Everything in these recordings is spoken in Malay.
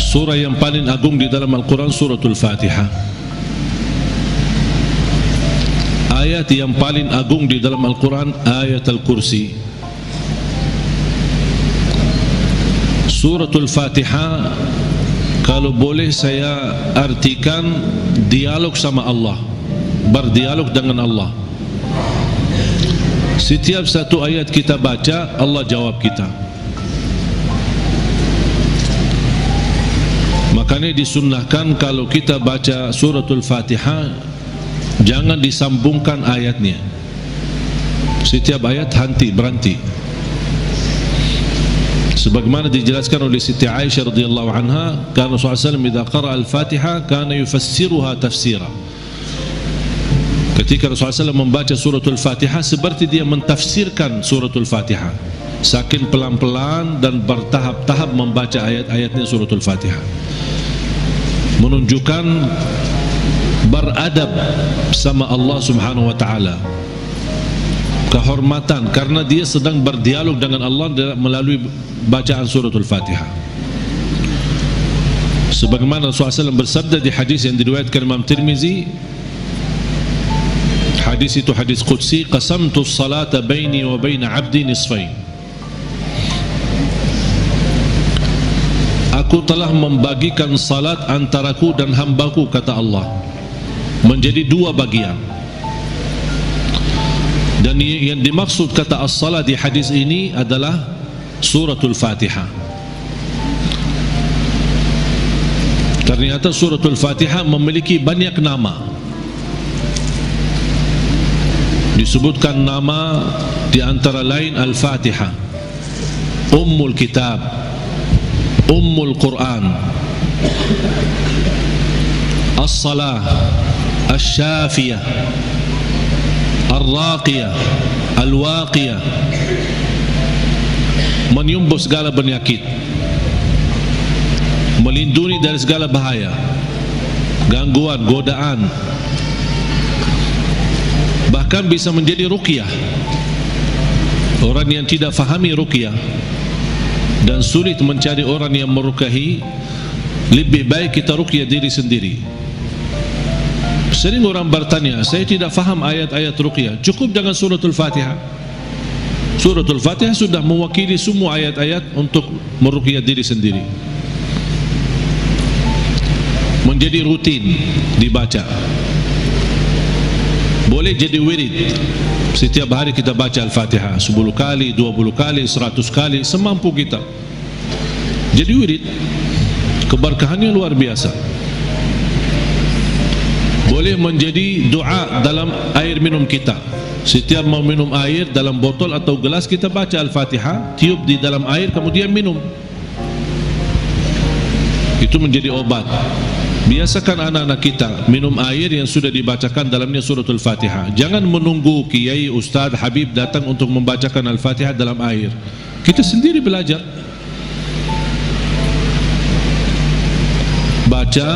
Surah yang paling agung di dalam Al-Quran Suratul Fatihah. Ayat yang paling agung di dalam Al-Quran ayat Al-Kursi. Suratul Fatihah kalau boleh saya artikan dialog sama Allah, berdialog dengan Allah. Setiap satu ayat kita baca, Allah jawab kita. Makanya disunnahkan kalau kita baca suratul Fatihah, jangan disambungkan ayatnya. Setiap ayat berhenti. Sebagaimana dijelaskan oleh Siti Aisyah radhiyallahu anha, kana Rasulullah SAW idza qara'a al-Fatihah kana yufassiruha tafsira. Ketika Rasulullah SAW membaca suratul Fatihah, seperti dia mentafsirkan suratul Fatihah, saking pelan-pelan dan bertahap-tahap membaca ayat-ayatnya suratul Fatihah, menunjukkan beradab sama Allah Subhanahu wa taala, kehormatan, karena dia sedang berdialog dengan Allah melalui bacaan suratul Fatihah. Sebagaimana Rasulullah SAW bersabda di hadis yang diriwayatkan Imam Tirmizi, hadis itu hadis qudsi, qasamtu as-salata baini wa baina 'abdi nisfain. Aku telah membagikan salat antaraku dan hambaku, kata Allah, menjadi dua bagian. Dan yang dimaksud kata as-salat di hadis ini adalah suratul Fatihah. Ternyata suratul Fatihah memiliki banyak nama. Disebutkan nama di antara lain Al-Fatihah, Ummul Kitab, Ummul Quran, As-Salah, Asy-Syafiyah, Ar-Raqiyah, Al-Waqiyah, menyembuh segala penyakit, melindungi dari segala bahaya, gangguan, godaan, bahkan bisa menjadi ruqyah. Orang yang tidak fahami ruqyah dan sulit mencari orang yang meruqyahi, lebih baik kita ruqyah diri sendiri. Sering orang bertanya, saya tidak faham ayat-ayat ruqyah, cukup dengan suratul Fatihah. Suratul Fatihah sudah mewakili semua ayat-ayat untuk meruqyah diri sendiri, menjadi rutin dibaca. Boleh jadi wirid, setiap hari kita baca Al-Fatihah 10 kali, 20 kali, 100 kali, semampu kita. Jadi wirid, keberkahannya luar biasa. Boleh menjadi doa dalam air minum kita. Setiap mau minum air dalam botol atau gelas, kita baca Al-Fatihah, tiup di dalam air, kemudian minum. Itu menjadi obat. Biasakan anak-anak kita minum air yang sudah dibacakan dalamnya suratul Fatihah. Jangan menunggu kiai, ustaz, habib datang untuk membacakan Al-Fatihah dalam air. Kita sendiri belajar. Baca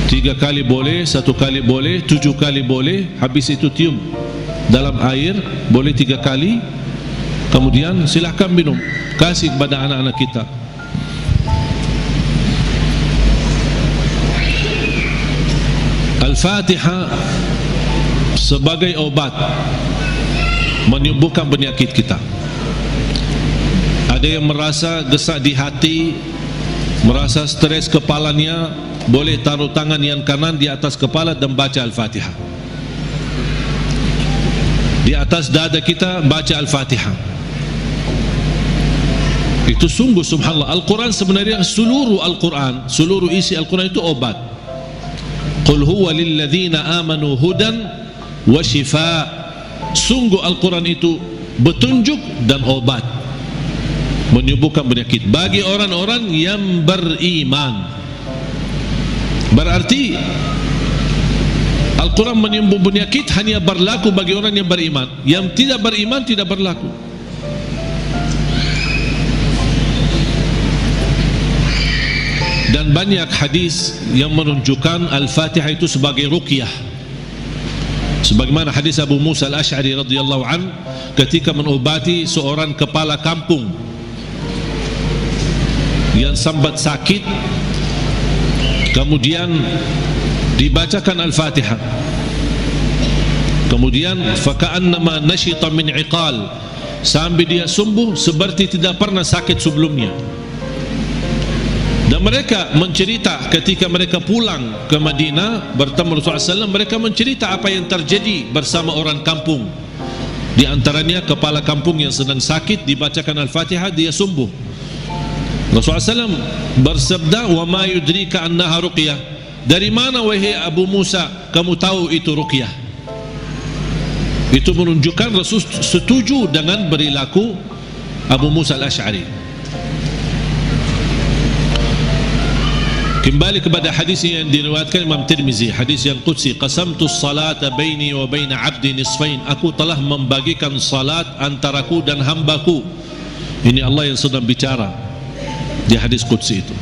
3 kali boleh, 1 kali boleh, 7 kali boleh. Habis itu tiup dalam air, boleh 3 kali. Kemudian silahkan minum, kasih kepada anak-anak kita. Al-Fatihah sebagai obat menyembuhkan penyakit kita. Ada yang merasa gesak di hati, merasa stres kepalanya, boleh taruh tangan yang kanan di atas kepala dan baca Al-Fatihah. Di atas dada kita baca Al-Fatihah. Itu sungguh subhanallah, Al-Quran sebenarnya seluruh Al-Quran, seluruh isi Al-Quran itu obat. Qul huwa lilladzina amanu hudan wa shifa. Sungguh Al-Quran itu petunjuk dan obat, menyembuhkan penyakit bagi orang-orang yang beriman. Berarti Al-Quran menyembuh penyakit hanya berlaku bagi orang yang beriman. Yang tidak beriman tidak berlaku. Dan banyak hadis yang menunjukkan Al-Fatihah itu sebagai ruqyah. Sebagaimana hadis Abu Musa Al-Asy'ari radhiyallahu an ketika mengobati seorang kepala kampung yang sambat sakit, kemudian dibacakan Al-Fatihah, kemudian faka'annama nashita min iqal, sampai dia sembuh seperti tidak pernah sakit sebelumnya. Dan mereka mencerita ketika mereka pulang ke Madinah bertemu Rasulullah SAW, mereka mencerita apa yang terjadi bersama orang kampung. Di antaranya kepala kampung yang sedang sakit, dibacakan Al-Fatihah, dia sembuh. Rasulullah SAW bersabda, wa ma yudrika annaha ruqyah, dari mana wahai Abu Musa kamu tahu itu ruqyah? Itu menunjukkan Rasul setuju dengan perilaku Abu Musa al-Ash'ari. Kembali kepada hadis yang diriwayatkan Imam Tirmizi, hadis yang qudsi, qasamtu salata baini wa baina abdi nisfain, aku telah membagikan salat antaraku dan hambaku. Ini Allah yang sedang bicara di hadis qudsi itu.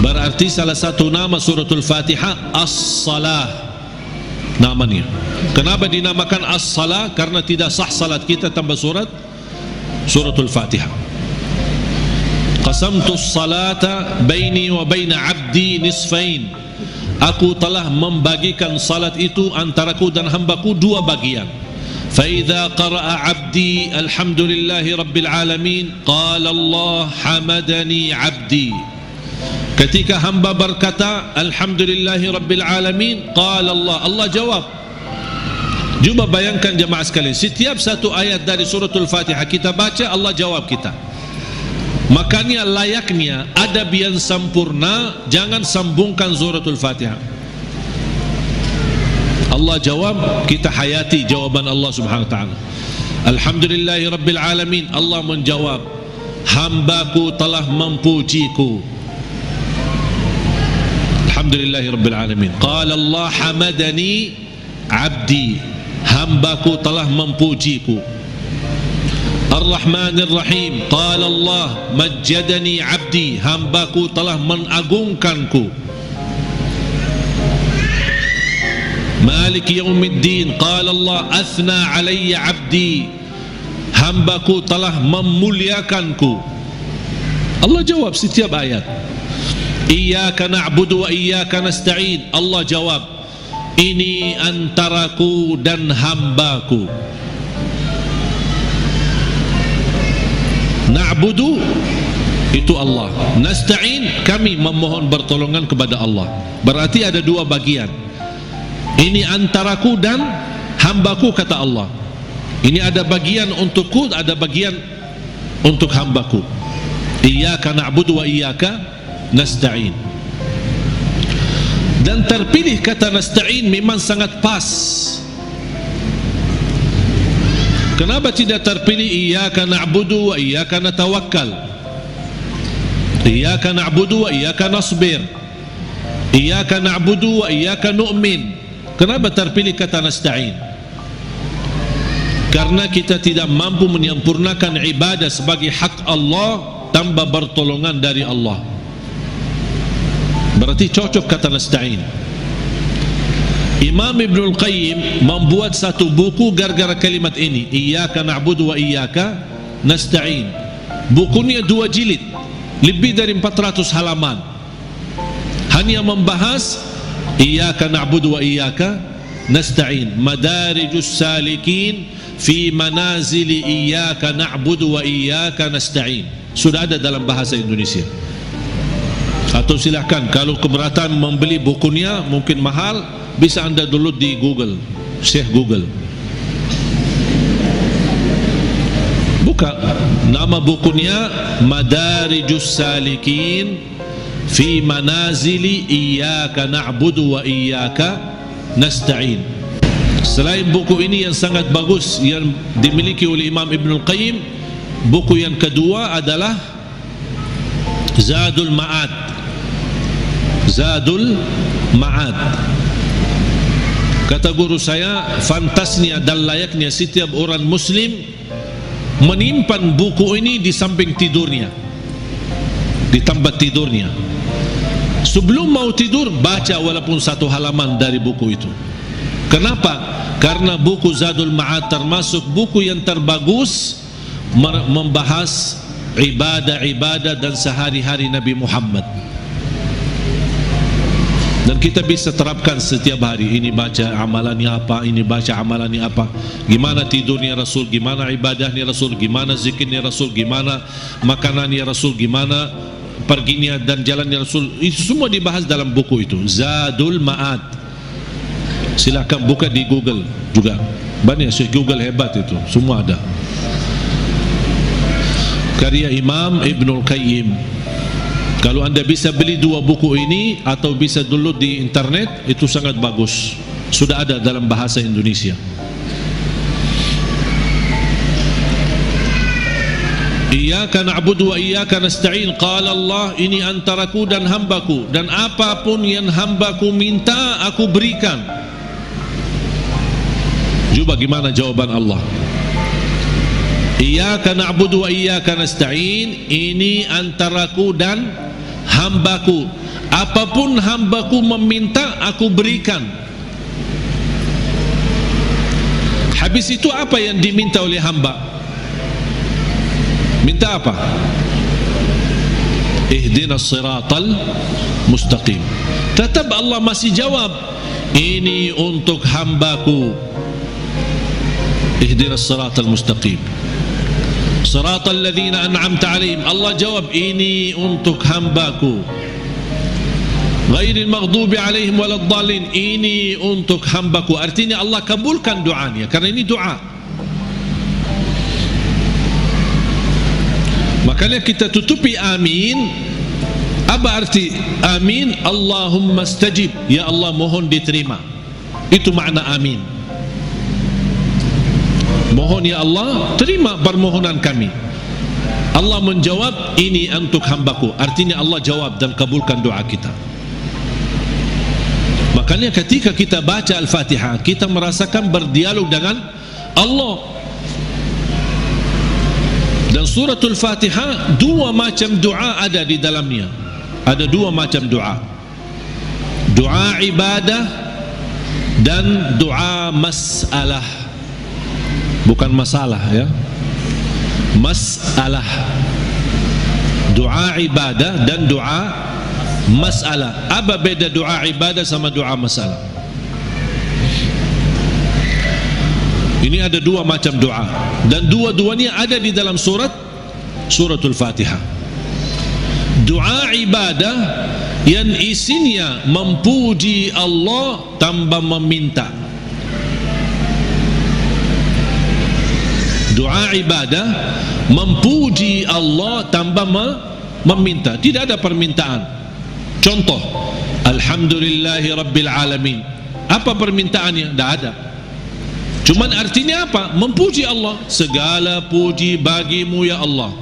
Berarti salah satu nama suratul Fatihah as-salah namanya. Kenapa dinamakan as-salah? Karena tidak sah salat kita tanpa suratul Fatihah. Qasamtu salata baini wa baina abdi nisfain, aku telah membagikan salat itu antaraku dan hambaku dua bagian. Fa idza qara'a abdi alhamdulillahi rabbil alamin qala Allah hamadani abdi, ketika hamba berkata alhamdulillahi rabbil alamin qala Allah, Allah jawab. Cuba bayangkan jemaah sekalian, setiap satu ayat dari suratul Fatihah kita baca, Allah jawab kita. Makanya layaknya adab yang sempurna, jangan sambungkan suratul Fatihah. Allah jawab, kita hayati jawaban Allah subhanahu wa ta'ala. Alhamdulillahi rabbil alamin, Allah menjawab, hambaku telah memujiku. Alhamdulillahi rabbil alamin. Qala Allah hamadani abdi, hambaku telah memujiku. Ar-Rahmanir Rahim, qala Allah majjadani abdi, hambaku telah mengagungkanku. Maliki yaumiddin, qala Allah athna alayya abdi, hambaku telah memuliakanku. Allah jawab setiap ayat. Iyyaka na'budu wa iyyaka nasta'in, Allah jawab, ini antaraku dan hambaku. Na'budu itu Allah, nasta'in kami memohon pertolongan kepada Allah. Berarti ada dua bagian. Ini antaraku dan hambaku kata Allah. Ini ada bagian untukku, ada bagian untuk hambaku. Iyyaka na'budu wa iyyaka nasta'in. Dan terpilih kata nasta'in memang sangat pas. Kenapa tidak terpilih iyyaka na'budu wa iyyaka natawakkal? Iyyaka na'budu wa iyyaka nasbir. Iyyaka na'budu wa iyyaka nu'min. Kenapa terpilih kata nasta'in? Karena kita tidak mampu menyempurnakan ibadah sebagai hak Allah tanpa pertolongan dari Allah. Berarti cocok kata nasta'in. Imam Ibnul Qayyim membuat satu buku gara-gara kalimat ini, iyyaka na'budu wa iyyaka nasta'in. Bukunya 2 jilid, lebih dari 400 halaman, hanya membahas iyyaka na'budu wa iyyaka nasta'in. Madarijus salikin fi manazili iyyaka na'budu wa iyyaka nasta'in. Sudah ada dalam bahasa Indonesia. Atau silahkan kalau keberatan membeli bukunya, mungkin mahal, bisa anda download di Google, Syekh Google. Buka nama bukunya Madarijus Salikin fi Manazili Iyyaka Na'budu wa Iyyaka Nasta'in. Selain buku ini yang sangat bagus yang dimiliki oleh Imam Ibnul Qayyim, buku yang kedua adalah Zadul Ma'ad. Zadul Ma'ad. Kata guru saya, fantasnya dan layaknya setiap orang muslim menyimpan buku ini di samping tidurnya, di tempat tidurnya. Sebelum mau tidur, baca walaupun 1 halaman dari buku itu. Kenapa? Karena buku Zadul Ma'ad termasuk buku yang terbagus membahas ibadah-ibadah dan sehari-hari Nabi Muhammad, dan kita bisa terapkan setiap hari. Ini baca amalannya apa, ini baca amalannya apa, gimana tidurnya Rasul, gimana ibadahnya Rasul, gimana zikirnya Rasul, gimana makanannya Rasul, gimana perginya dan jalannya Rasul. Itu semua dibahas dalam buku itu, Zadul Ma'ad. Silakan buka di Google juga, banyak sih, Google hebat itu, semua ada. Karya Imam Ibnul Qayyim. Kalau anda bisa beli dua buku ini atau bisa download di internet, itu sangat bagus. Sudah ada dalam bahasa Indonesia. Iyyaka na'budu wa iyyaka nasta'in. Qala Allah, ini antaraku dan hambaku, dan apapun yang hambaku minta aku berikan. Coba gimana jawaban Allah? Iyyaka na'budu wa iyyaka nasta'in, ini antaraku dan hambaku, apapun hambaku meminta aku berikan. Habis itu apa yang diminta oleh hamba? Minta apa? Ihdinas siratal mustaqim. Tetap Allah masih jawab, ini untuk hambaku. Ihdinas siratal mustaqim, siratal ladzina an'amta alaihim. Allah jawab, ini untuk hambaku. Ghairil maghdubi alaihim waladdallin, ini untuk hambaku. Artinya Allah kabulkan doanya, karena ini doa. Makanya kita tutupi amin. Apa arti amin? Allahumma stajib, ya Allah mohon diterima. Itu makna amin. Mohon ya Allah, terima permohonan kami. Allah menjawab, ini untuk hambaku. Artinya Allah jawab dan kabulkan doa kita. Makanya ketika kita baca Al-Fatihah, kita merasakan berdialog dengan Allah. Dan suratul Fatihah, dua macam doa ada di dalamnya. Ada dua macam doa, doa ibadah dan doa masalah. Bukan masalah ya, masalah. Doa ibadah dan doa masalah. Apa beda doa ibadah sama doa masalah? Ini ada dua macam doa, dan dua-duanya ada di dalam suratul Fatihah. Doa ibadah yang isinya memuji Allah tanpa meminta. Doa ibadah memuji Allah tanpa meminta, tidak ada permintaan. Contoh, alhamdulillahi rabbil alamin. Apa permintaannya? Tidak ada. Cuman artinya apa? Memuji Allah. Segala puji bagimu ya Allah.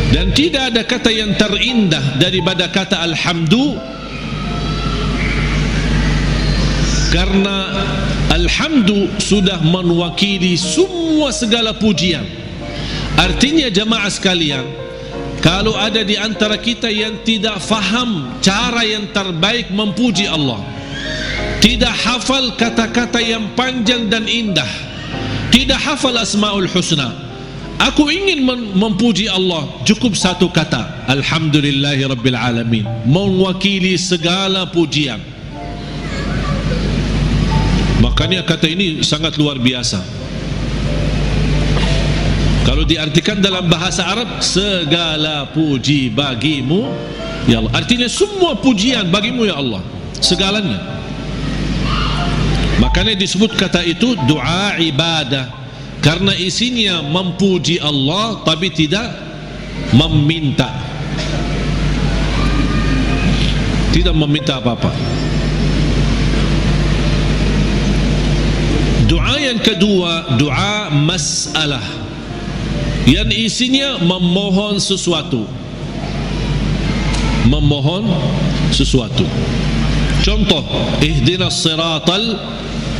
Dan tidak ada kata yang terindah daripada kata alhamdu, karena alhamdu sudah mewakili semua segala pujian. Artinya jamaah sekalian, kalau ada di antara kita yang tidak faham cara yang terbaik memuji Allah, tidak hafal kata-kata yang panjang dan indah, tidak hafal asmaul husna, aku ingin memuji Allah, cukup satu kata, alhamdulillahi rabbil alamin, mewakili segala pujian. Makanya kata ini sangat luar biasa. Kalau diartikan dalam bahasa Arab, segala puji bagimu ya Allah, artinya semua pujian bagimu ya Allah, segalanya. Makanya disebut kata itu doa ibadah, karena isinya memuji Allah tapi tidak meminta, tidak meminta apa-apa. Doa yang kedua, doa masalah, yang isinya memohon sesuatu. Memohon sesuatu. Contoh, ihdinas siratal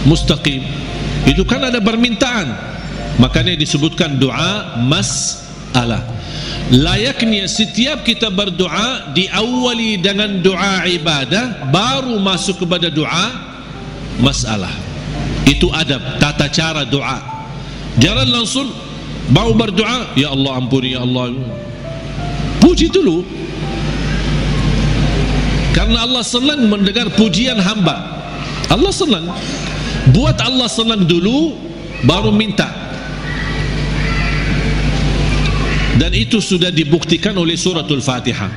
mustaqim, itu kan ada permintaan, makanya disebutkan doa masalah. Layaknya setiap kita berdoa diawali dengan doa ibadah, baru masuk kepada doa masalah. Itu adab, tata cara doa. Jangan langsung Mau berdoa, ya Allah ampuni, ya Allah. Puji dulu. Karena Allah senang mendengar pujian hamba. Allah senang. Buat Allah senang dulu, baru minta. Dan itu sudah dibuktikan oleh suratul Fatihah.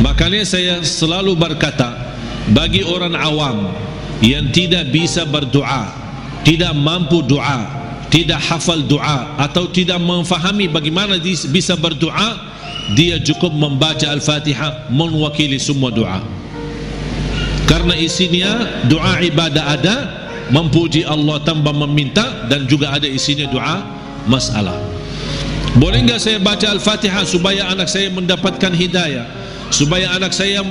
Makanya saya selalu berkata, bagi orang awam yang tidak bisa berdoa, tidak mampu doa, tidak hafal doa, atau tidak memfahami bagaimana bisa berdoa, dia cukup membaca Al-Fatihah mewakili semua doa. Karena isinya doa ibadah ada, memuji Allah tanpa meminta, dan juga ada isinya doa masalah. Boleh enggak saya baca Al-Fatihah supaya anak saya mendapatkan hidayah, supaya anak saya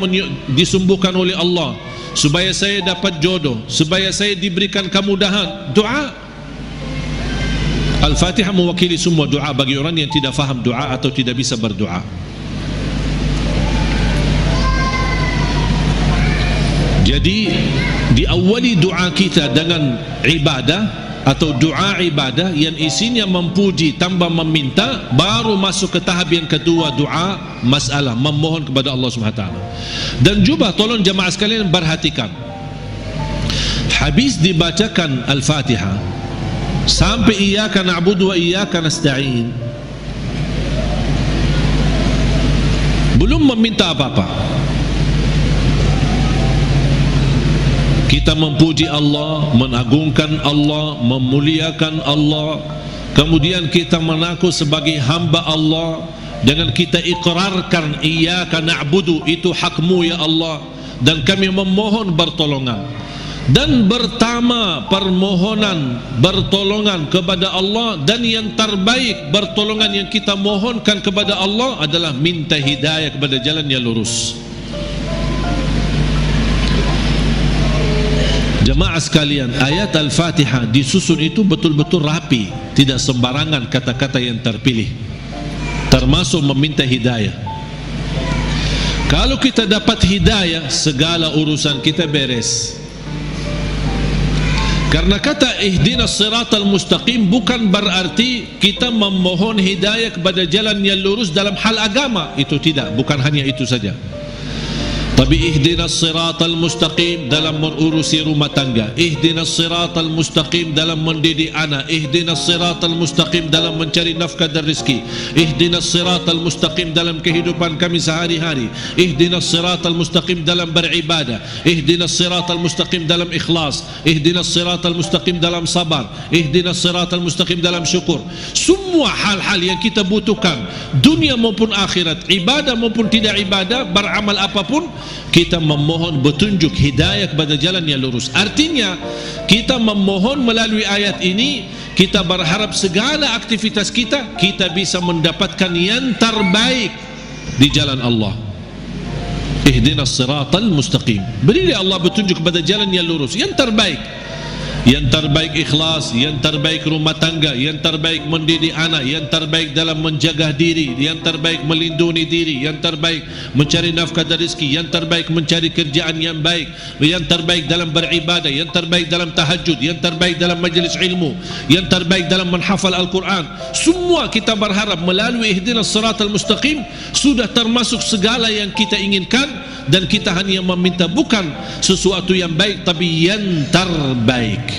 disembuhkan oleh Allah, supaya saya dapat jodoh, supaya saya diberikan kemudahan? Doa. Al-Fatihah mewakili semua doa bagi orang yang tidak faham doa atau tidak bisa berdoa. Jadi diawali doa kita dengan ibadah atau doa ibadah yang isinya memuji tanpa meminta, baru masuk ke tahap yang kedua, doa masalah, memohon kepada Allah Subhanahu wa taala. Dan juga tolong jemaah sekalian perhatikan, habis dibacakan Al-Fatihah sampai iyyaka na'budu wa iyyaka nasta'in, belum meminta apa-apa. Kita memuji Allah, mengagungkan Allah, memuliakan Allah, kemudian kita mengaku sebagai hamba Allah, dengan kita ikrarkan iyyaka na'budu, itu hakmu ya Allah, dan kami memohon pertolongan. Dan pertama permohonan pertolongan kepada Allah, dan yang terbaik pertolongan yang kita mohonkan kepada Allah adalah minta hidayah kepada jalan yang lurus. Jemaah sekalian, ayat Al-Fatihah disusun itu betul-betul rapi, tidak sembarangan kata-kata yang terpilih, termasuk meminta hidayah. Kalau kita dapat hidayah, segala urusan kita beres. Karena kata ihdinas siratal mustaqim bukan berarti kita memohon hidayah kepada jalan yang lurus dalam hal agama, itu tidak, bukan hanya itu saja. Tapi ihdinas siratal mustaqim dalam mengurusi rumah tangga, ihdinas siratal mustaqim dalam mendidik anak, ihdinas siratal mustaqim dalam mencari nafkah dan rezeki, ihdinas siratal mustaqim dalam kehidupan kami sehari-hari, ihdinas siratal mustaqim dalam beribadah, ihdinas siratal mustaqim dalam ikhlas, ihdinas siratal mustaqim dalam sabar, ihdinas siratal mustaqim dalam syukur. Semua hal-hal yang kita butuhkan, dunia maupun akhirat, ibadah maupun tidak ibadah, beramal apapun, kita memohon petunjuk hidayah kepada jalan yang lurus. Artinya kita memohon melalui ayat ini, kita berharap segala aktivitas kita bisa mendapatkan yang terbaik di jalan Allah. Ihdinas siratal mustaqim, berilah Allah petunjuk kepada jalan yang lurus, yang terbaik. Yang terbaik ikhlas, yang terbaik rumah tangga, yang terbaik mendidik anak, yang terbaik dalam menjaga diri, yang terbaik melindungi diri, yang terbaik mencari nafkah dan rezeki, yang terbaik mencari kerjaan yang baik, yang terbaik dalam beribadah, yang terbaik dalam tahajud, yang terbaik dalam majlis ilmu, yang terbaik dalam menghafal Al-Quran. Semua kita berharap melalui ihdinas siratal mustaqim sudah termasuk segala yang kita inginkan, dan kita hanya meminta bukan sesuatu yang baik, tapi yang terbaik.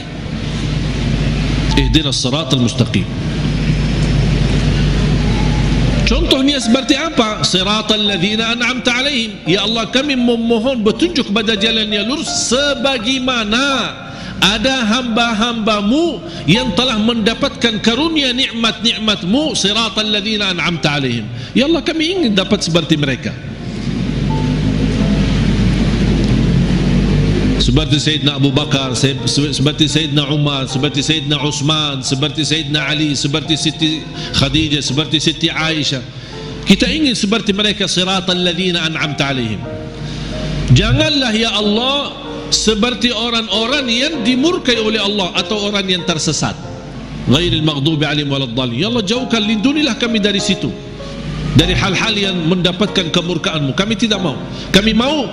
Ihdinas siratal mustaqim. Contohnya seperti apa? Siratal ladzina an'amta alaihim, ya Allah kami memohon petunjuk kepada jalan yang lurus sebagaimana ada hamba-hambamu yang telah mendapatkan karunia nikmat-nikmatmu. Siratal ladzina an'amta alaihim, ya Allah kami ingin dapat seperti mereka, seperti Sayyidina Abu Bakar, seperti Sayyidina Umar, seperti Sayyidina Utsman, seperti Sayyidina Ali, seperti Siti Khadijah, seperti Siti Aisyah. Kita ingin seperti mereka. Siratal ladzina an'amta alaihim. Janganlah ya Allah seperti orang-orang yang dimurkai oleh Allah atau orang yang tersesat. Ghairil maghdubi alaihim waladdallin. Ya Allah jauhkan, lindungilah kami dari situ, dari hal-hal yang mendapatkan kemurkaan-Mu. Kami tidak mau. Kami mau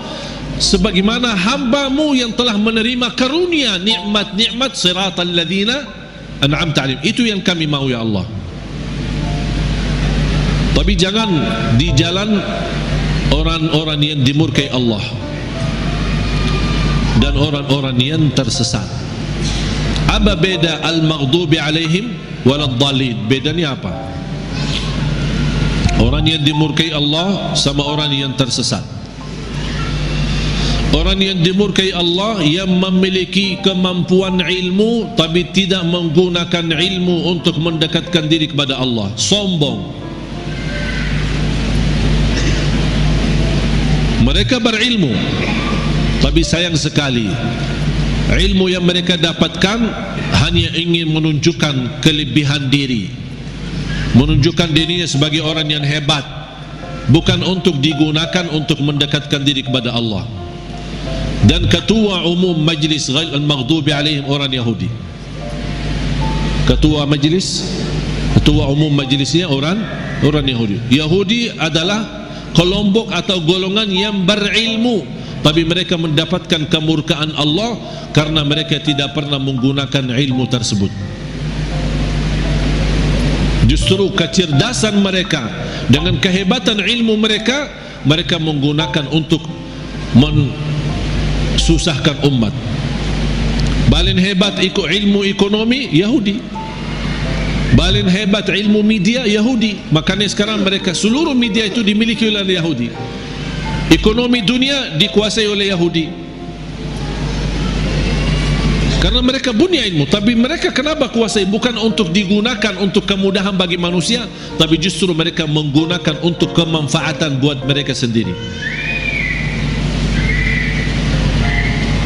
sebagaimana hamba-Mu yang telah menerima karunia nikmat-nikmat. Siratal ladzina an'amta 'alaihim. Itu yang kami mau ya Allah. Tapi jangan di jalan orang-orang yang dimurkai Allah dan orang-orang yang tersesat. Apa beda al-maghdubi alaihim waladdallin? Bedanya apa? Orang yang dimurkai Allah sama orang yang tersesat. Orang yang dimurkai Allah yang memiliki kemampuan ilmu tapi tidak menggunakan ilmu untuk mendekatkan diri kepada Allah, sombong. Mereka berilmu, tapi sayang sekali ilmu yang mereka dapatkan hanya ingin menunjukkan kelebihan diri, menunjukkan dirinya sebagai orang yang hebat, bukan untuk digunakan untuk mendekatkan diri kepada Allah. Dan ketua umum majlis al-maghdubi alaihim orang Yahudi. Ketua umum majlisnya orang Yahudi. Yahudi adalah kelompok atau golongan yang berilmu, tapi mereka mendapatkan kemurkaan Allah karena mereka tidak pernah menggunakan ilmu tersebut. Justru kecerdasan mereka dengan kehebatan ilmu mereka, mereka menggunakan untuk mensusahkan umat. Paling hebat ilmu ekonomi Yahudi, paling hebat ilmu media Yahudi. Makanya sekarang mereka seluruh media itu dimiliki oleh Yahudi. Ekonomi dunia dikuasai oleh Yahudi. Karena mereka punya ilmu, tapi mereka kenapa kuasai? Bukan untuk digunakan untuk kemudahan bagi manusia, tapi justru mereka menggunakan untuk kemanfaatan buat mereka sendiri.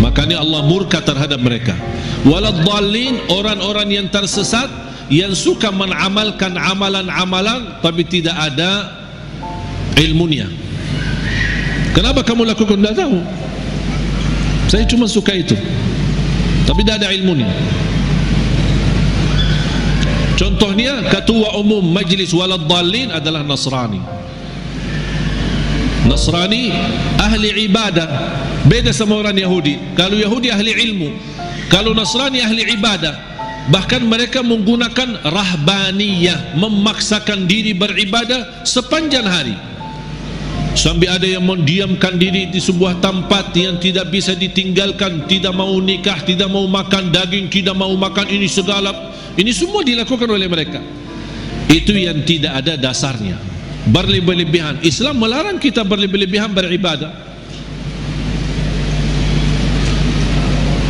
Makanya Allah murka terhadap mereka. Waladdallin, orang-orang yang tersesat, yang suka mengamalkan amalan-amalan tapi tidak ada ilmunya. Kenapa kamu lakukan? Tidak tahu. Saya cuma suka itu, tapi tidak ada ilmunya. Contohnya ketua umum majlis waladdallin adalah Nasrani. Nasrani ahli ibadah, beda sama orang Yahudi. Kalau Yahudi ahli ilmu, kalau Nasrani ahli ibadah. Bahkan mereka menggunakan rahbaniyah, memaksakan diri beribadah sepanjang hari. Sampai ada yang mendiamkan diri di sebuah tempat yang tidak bisa ditinggalkan, tidak mau nikah, tidak mau makan daging, tidak mau makan ini segala. Ini semua dilakukan oleh mereka. Itu yang tidak ada dasarnya, berlebih-lebihan. Islam melarang kita berlebih-lebihan beribadah.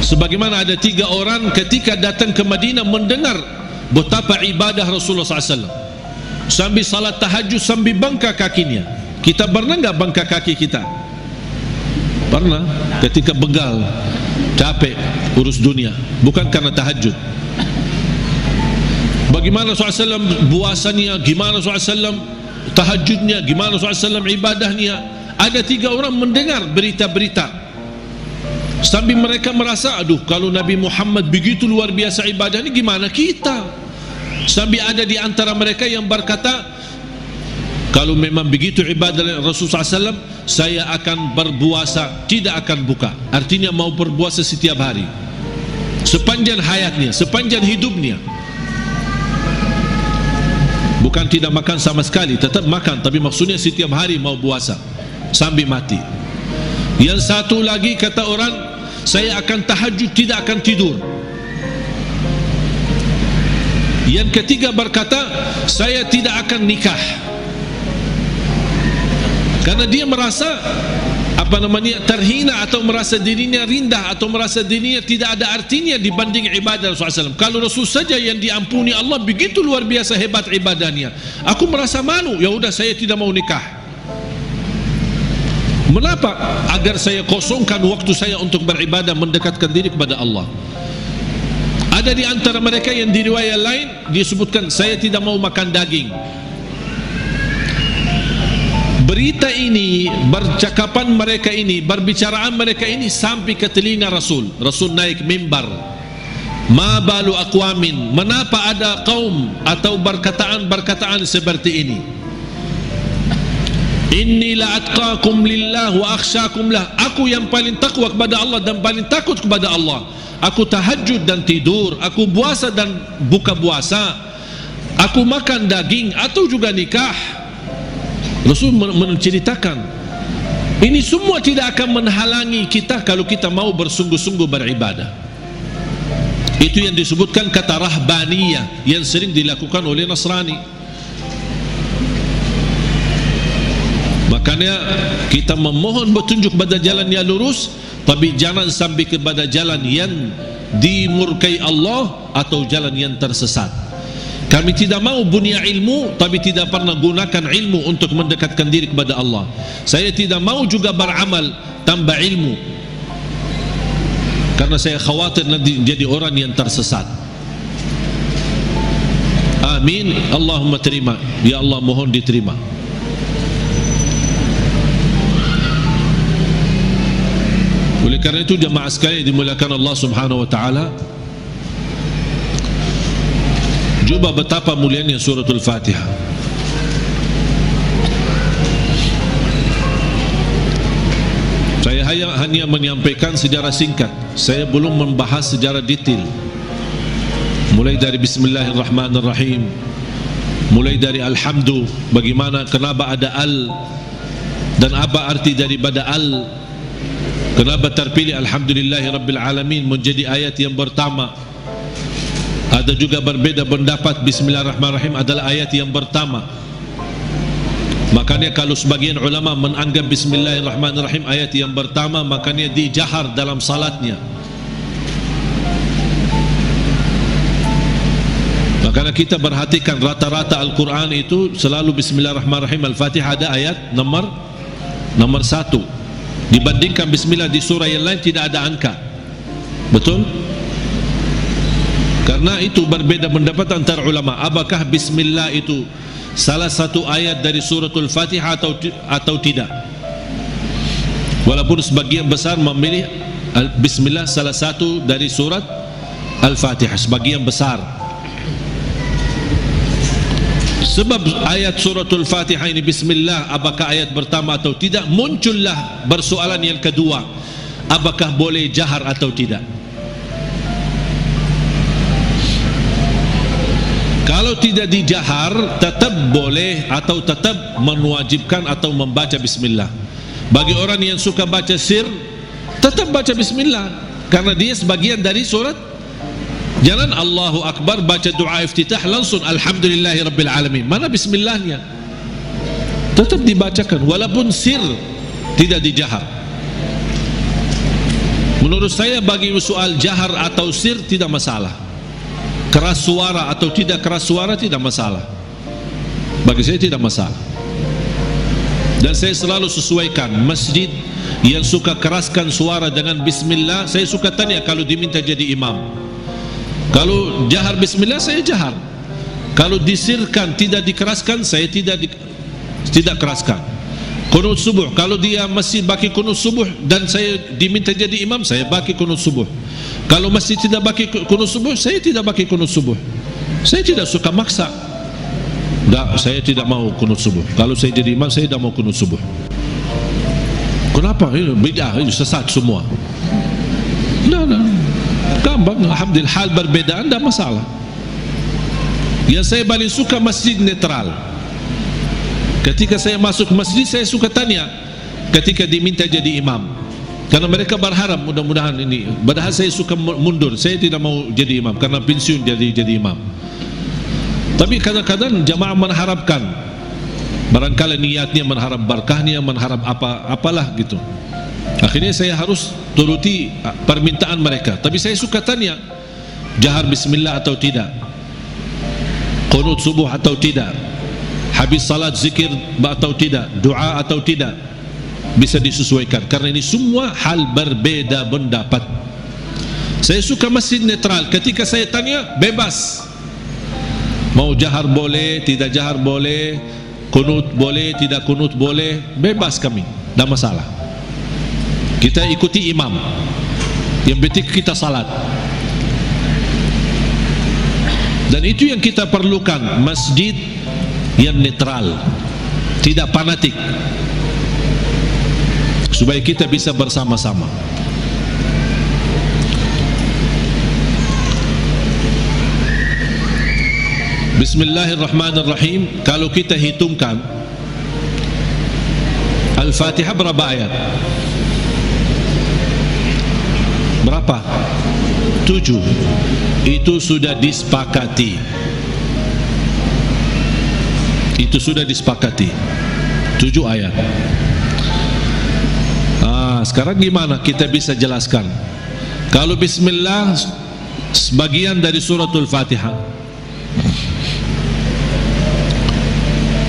Sebagaimana ada 3 orang ketika datang ke Madinah mendengar betapa ibadah Rasulullah SAW, sambil salat tahajud, sambil bangkak kakinya. Kita pernah enggak bangkak kaki kita? Pernah, ketika begal, capek, urus dunia, bukan karena tahajud. Bagaimana SAW puasanya, gimana SAW tahajudnya, gimana SAW ibadahnya. Ada 3 orang mendengar berita-berita, sambil mereka merasa, aduh, kalau Nabi Muhammad begitu luar biasa ibadah ini, gimana kita? Sambil ada di antara mereka yang berkata, kalau memang begitu ibadah Rasulullah SAW, saya akan berpuasa, tidak akan buka. Artinya mau berpuasa setiap hari, sepanjang hayatnya, sepanjang hidupnya. Bukan tidak makan sama sekali, tetap makan, tapi maksudnya setiap hari mau puasa sambil mati. Yang satu lagi kata orang, saya akan tahajud, tidak akan tidur. Yang ketiga berkata, saya tidak akan nikah. Karena dia merasa terhina, atau merasa dirinya rendah, atau merasa dirinya tidak ada artinya dibanding ibadah Rasulullah SAW. Kalau Rasul saja yang diampuni Allah begitu luar biasa hebat ibadahnya, aku merasa malu, ya udah saya tidak mau nikah. Mengapa? Agar saya kosongkan waktu saya untuk beribadah, mendekatkan diri kepada Allah. Ada di antara mereka yang di riwayat lain disebutkan, saya tidak mau makan daging. Berita ini, percakapan mereka ini, berbicaraan mereka ini sampai ke telinga Rasul. Rasul naik mimbar. Ma balu aqwamin, menapa ada kaum atau berkataan-berkataan seperti ini? Inni la atqakum lillah wa akhsyakum lah. Aku yang paling takwa kepada Allah dan paling takut kepada Allah. Aku tahajud dan tidur, aku puasa dan buka puasa, aku makan daging atau juga nikah. Rasul menceritakan ini semua tidak akan menghalangi kita kalau kita mau bersungguh-sungguh beribadah. Itu yang disebutkan kata rahbaniyah yang sering dilakukan oleh Nasrani. Makanya kita memohon petunjuk pada jalan yang lurus, tapi jangan sampai kepada jalan yang dimurkai Allah atau jalan yang tersesat. Kami tidak mau punya ilmu tapi tidak pernah gunakan ilmu untuk mendekatkan diri kepada Allah. Saya tidak mau juga beramal tanpa ilmu, karena saya khawatir nanti jadi orang yang tersesat. Amin. Allahumma terima. Ya Allah, mohon diterima. Oleh karena itu jemaah sekalian dimuliakan Allah Subhanahu wa taala, coba betapa mulianya suratul Fatihah. Saya hanya menyampaikan sejarah singkat. Saya belum membahas sejarah detail. Mulai dari bismillahirrahmanirrahim, mulai dari alhamdu, bagaimana, kenapa ada al dan apa arti daripada al, kenapa terpilih alhamdulillahirabbil alamin menjadi ayat yang pertama. Ada juga berbeda pendapat bismillahirrahmanirrahim adalah ayat yang pertama. Makanya kalau sebagian ulama menganggap bismillahirrahmanirrahim ayat yang pertama, makanya dijahar dalam salatnya. Makanya kita perhatikan rata-rata Al-Quran itu selalu bismillahirrahmanirrahim. Al-Fatihah ada ayat nomor 1. Dibandingkan bismillah di surah yang lain tidak ada angka. Betul? Karena itu berbeda pendapat antara ulama. Apakah bismillah itu salah satu ayat dari suratul Fatihah atau tidak? Walaupun sebagian besar memilih bismillah salah satu dari surat Al-Fatihah, sebagian besar. Sebab ayat suratul Fatihah ini bismillah, apakah ayat pertama atau tidak? Muncullah persoalan yang kedua, apakah boleh jahar atau tidak? Kalau tidak dijahar tetap boleh atau tetap mewajibkan atau membaca bismillah. Bagi orang yang suka baca sir, tetap baca bismillah karena dia sebagian dari surat. Jangan Allahu Akbar baca doa iftitah langsung alhamdulillahirabbil alamin. Mana bismillahnya? Tetap dibacakan walaupun sir, tidak dijahar. Menurut saya bagi soal jahar atau sir tidak masalah. Keras suara atau tidak keras suara tidak masalah. Bagi saya tidak masalah. Dan saya selalu sesuaikan. Masjid yang suka keraskan suara dengan bismillah, saya suka tanya kalau diminta jadi imam. Kalau jahar bismillah saya jahar. Kalau disirkan tidak dikeraskan, saya tidak keraskan. Qunut subuh, kalau dia masih baki qunut subuh dan saya diminta jadi imam, saya baki qunut subuh. Kalau masih tidak baki qunut subuh, saya tidak baki qunut subuh. Saya tidak suka maksa. Tidak, saya tidak mau qunut subuh. Kalau saya jadi imam, saya tidak mau qunut subuh. Kenapa? Ini bid'ah, ini sesat semua. Nah. Gampang, alhamdulillah, hal berbeda tidak masalah. Yang saya paling suka masjid netral. Ketika saya masuk masjid, saya suka tanya ketika diminta jadi imam, karena mereka berharap mudah-mudahan ini. Padahal saya suka mundur, saya tidak mau jadi imam karena pensiun jadi imam. Tapi kadang-kadang jamaah mengharapkan, barangkali niatnya mengharap berkahnya, mengharap apalah gitu. Akhirnya saya harus turuti permintaan mereka. Tapi saya suka tanya, jahar bismillah atau tidak, qunut subuh atau tidak, habis salat zikir atau tidak, doa atau tidak. Bisa disesuaikan karena ini semua hal berbeda pendapat. Saya suka masjid netral. Ketika saya tanya, bebas. Mau jahar boleh, tidak jahar boleh, qunut boleh, tidak qunut boleh, bebas kami, tidak masalah. Kita ikuti imam, yang penting kita salat. Dan itu yang kita perlukan, masjid yang netral, tidak fanatik, supaya kita bisa bersama-sama. Bismillahirrahmanirrahim. Kalau kita hitungkan Al-Fatihah berapa ayat? Berapa? 7. Itu sudah disepakati. Itu sudah disepakati 7 ayat. Sekarang gimana kita bisa jelaskan? Kalau Bismillah sebagian dari suratul Fatihah,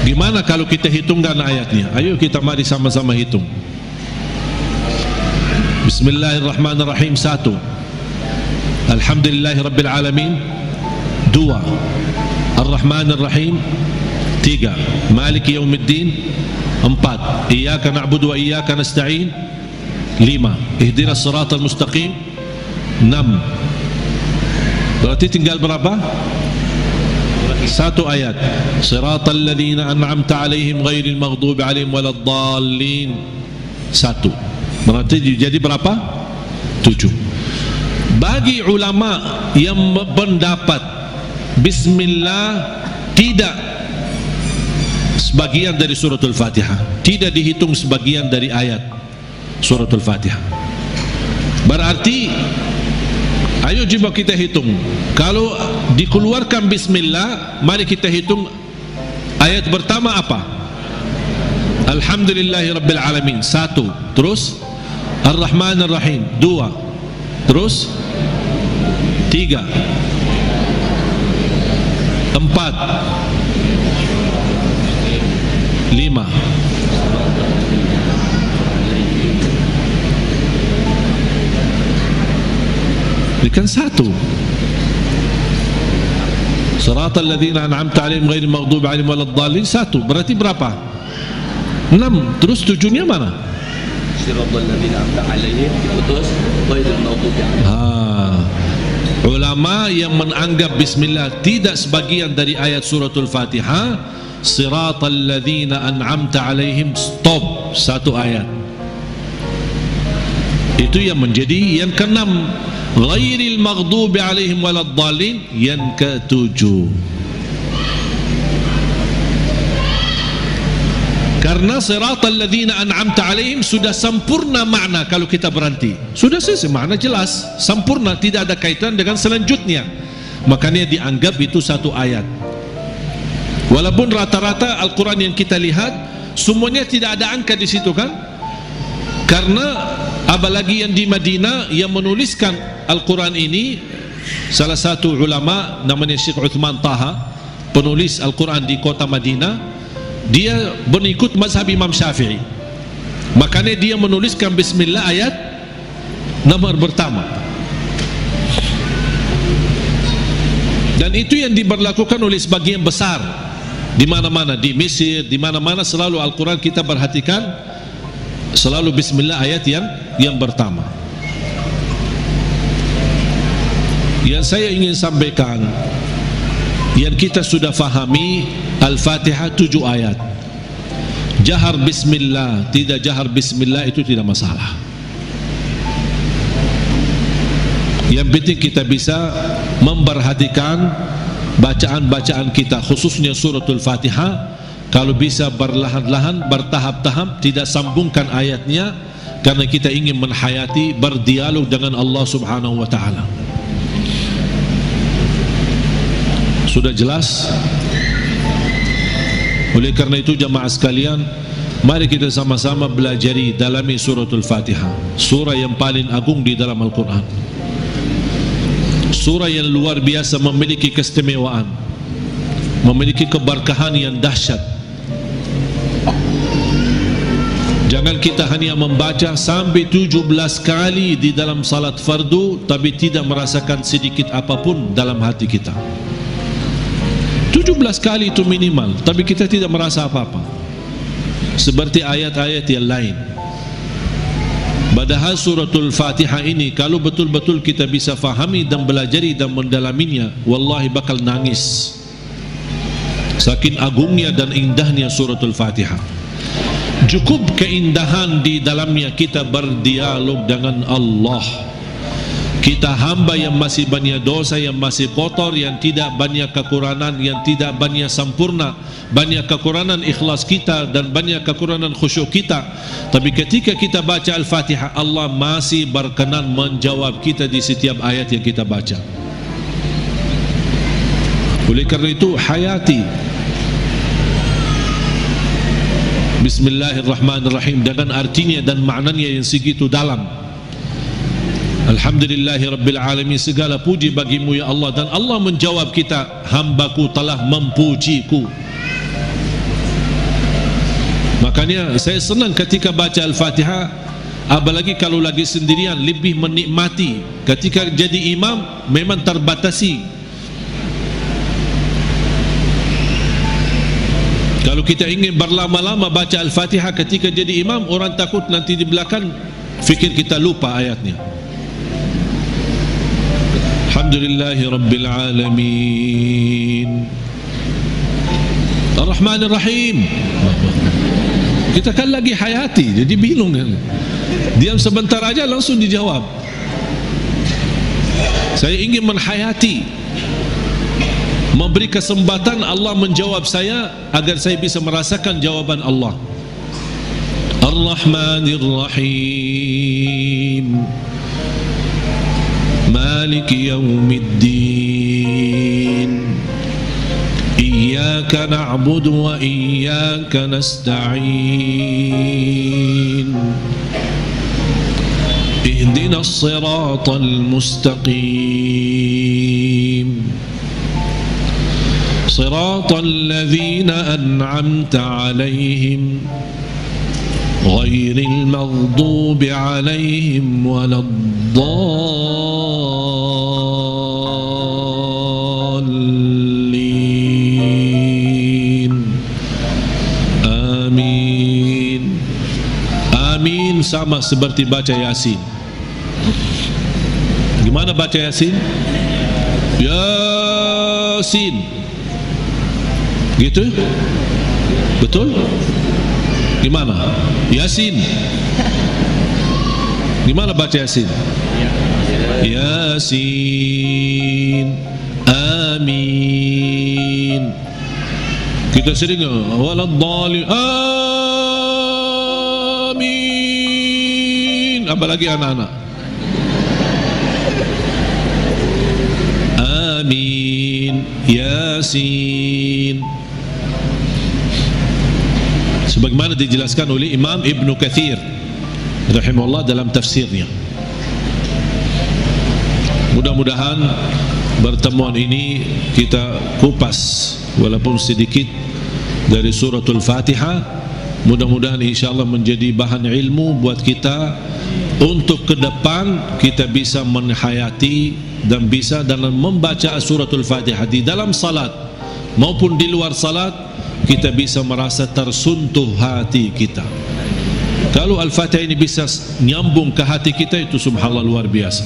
gimana kalau kita hitungkan ayatnya? Ayo kita mari sama-sama hitung. Bismillahirrahmanirrahim 1, Alhamdulillahirabbil alamin 2, Ar-Rahmanir-Rahim 3, Maliki Yaumiddin 4, Iyyaka na'budu wa iyyaka nasta'in 5, Ihdinas siratal mustaqim 6. Berarti tinggal berapa? 1 ayat. Siratal ladzina an'amta 'alaihim ghairil maghdubi 'alaihim waladdallin. 1. Berarti jadi berapa? 7. Bagi ulama yang pendapat Bismillah tidak sebagian dari suratul Fatihah, tidak dihitung sebagian dari ayat suratul Fatihah, berarti ayo coba kita hitung. Kalau dikeluarkan Bismillah, mari kita hitung ayat pertama apa? Alhamdulillahirabbil alamin 1, terus Ar-Rahmanir-Rahim 2, terus 3, 4, 5. Ini kan 1. Siratal ladzina an'amta 'alaihim ghairil maghdubi 'alaihim waladdallin 1. Berarti berapa? 6. Terus 7-nya mana? Siratal ladzina an'amta 'alaihim putus ghairil maghdubi 'alaihim. Ulama yang menganggap Bismillah tidak sebagian dari ayat suratul Fatihah, Siratal ladzina an'amta 'alaihim, stop 1 ayat. Itu yang menjadi yang ke-6. Ghairil maghdubi 'alaihim waladdallin yang ke-7. Karena siratal ladzina an'amta 'alaihim sudah sempurna makna. Kalau kita berhenti sudah selesai, makna jelas, sempurna, tidak ada kaitan dengan selanjutnya. Makanya dianggap itu 1 ayat. Walaupun rata-rata Al-Quran yang kita lihat semuanya tidak ada angka di situ kan? Karena apalagi yang di Madinah yang menuliskan Al-Quran ini, salah satu ulama namanya Syekh Uthman Taha, penulis Al-Quran di kota Madinah, dia mengikut mazhab Imam Syafi'i. Makanya dia menuliskan Bismillah ayat nomor pertama. Dan itu yang diberlakukan oleh sebagian besar di mana-mana, di Mesir, di mana-mana selalu Al-Quran kita perhatikan selalu Bismillah ayat yang pertama. Yang saya ingin sampaikan, yang kita sudah fahami, Al-Fatihah 7 ayat. Jahar Bismillah, tidak jahar Bismillah itu tidak masalah. Yang penting kita bisa memperhatikan bacaan-bacaan kita, khususnya suratul Fatihah. Kalau bisa berlahan-lahan, bertahap-tahap, tidak sambungkan ayatnya, karena kita ingin menghayati, berdialog dengan Allah Subhanahu wa ta'ala. Sudah jelas? Oleh karena itu jamaah sekalian, mari kita sama-sama belajari, dalami suratul Fatihah, surah yang paling agung di dalam Al-Quran, surah yang luar biasa, memiliki keistimewaan, memiliki keberkahan yang dahsyat. Jangan kita hanya membaca sampai 17 kali di dalam salat fardu, tapi tidak merasakan sedikit apapun dalam hati kita. 17 kali itu minimal, tapi kita tidak merasa apa-apa, seperti ayat-ayat yang lain. Padahal suratul Fatihah ini kalau betul-betul kita bisa fahami dan belajari dan mendalaminya, wallahi bakal nangis. Saking agungnya dan indahnya suratul Fatihah. Cukup keindahan di dalamnya kita berdialog dengan Allah. Kita hamba yang masih banyak dosa, yang masih kotor, yang tidak banyak kekurangan, yang tidak banyak sempurna, banyak kekurangan ikhlas kita dan banyak kekurangan khusyuk kita. Tapi ketika kita baca Al-Fatihah, Allah masih berkenan menjawab kita di setiap ayat yang kita baca. Oleh kerana itu, hayati Bismillahirrahmanirrahim dengan artinya dan maknanya yang segitu dalam. Alhamdulillahi Rabbil Alamin, segala puji bagimu ya Allah. Dan Allah menjawab kita, hambaku telah memujiku. Makanya saya senang ketika baca Al-Fatihah, apalagi kalau lagi sendirian, lebih menikmati. Ketika jadi imam memang terbatasi. Kalau kita ingin berlama-lama baca Al-Fatihah ketika jadi imam, orang takut nanti di belakang fikir kita lupa ayatnya. Alhamdulillahi Rabbil Alamin, Ar-Rahmanir Rahim. Kita kan lagi hayati, jadi bingung kan. Diam sebentar aja langsung dijawab. Saya ingin menghayati, memberi kesempatan Allah menjawab saya agar saya bisa merasakan jawaban Allah. Ar-Rahmanir Rahim, Maliki Yawmiddin, Iyyaka na'budu wa iyyaka nasta'in, Ihdinas siratal mustaqim, Siratal ladzina an'amta 'alaihim ghairil maghdubi 'alaihim waladdallin. Amin. Amin sama seperti baca Yasin. Gimana baca Yasin? Yasin, gitu? Betul? Gimana? Yasin. Gimana baca Yasin? Yasin. Amin. Kita sering waladdallin. Amin. Apalagi anak-anak. Amin. Yasin. Sebagaimana dijelaskan oleh Imam Ibn Kathir rahimahullah dalam tafsirnya. Mudah-mudahan pertemuan ini kita kupas walaupun sedikit dari suratul Fatihah. Mudah-mudahan insyaAllah menjadi bahan ilmu buat kita untuk ke depan kita bisa menghayati dan bisa dalam membaca suratul Fatihah di dalam salat maupun di luar salat, kita bisa merasa tersuntuh hati kita. Kalau Al-Fatihah ini bisa nyambung ke hati kita, itu subhanallah luar biasa.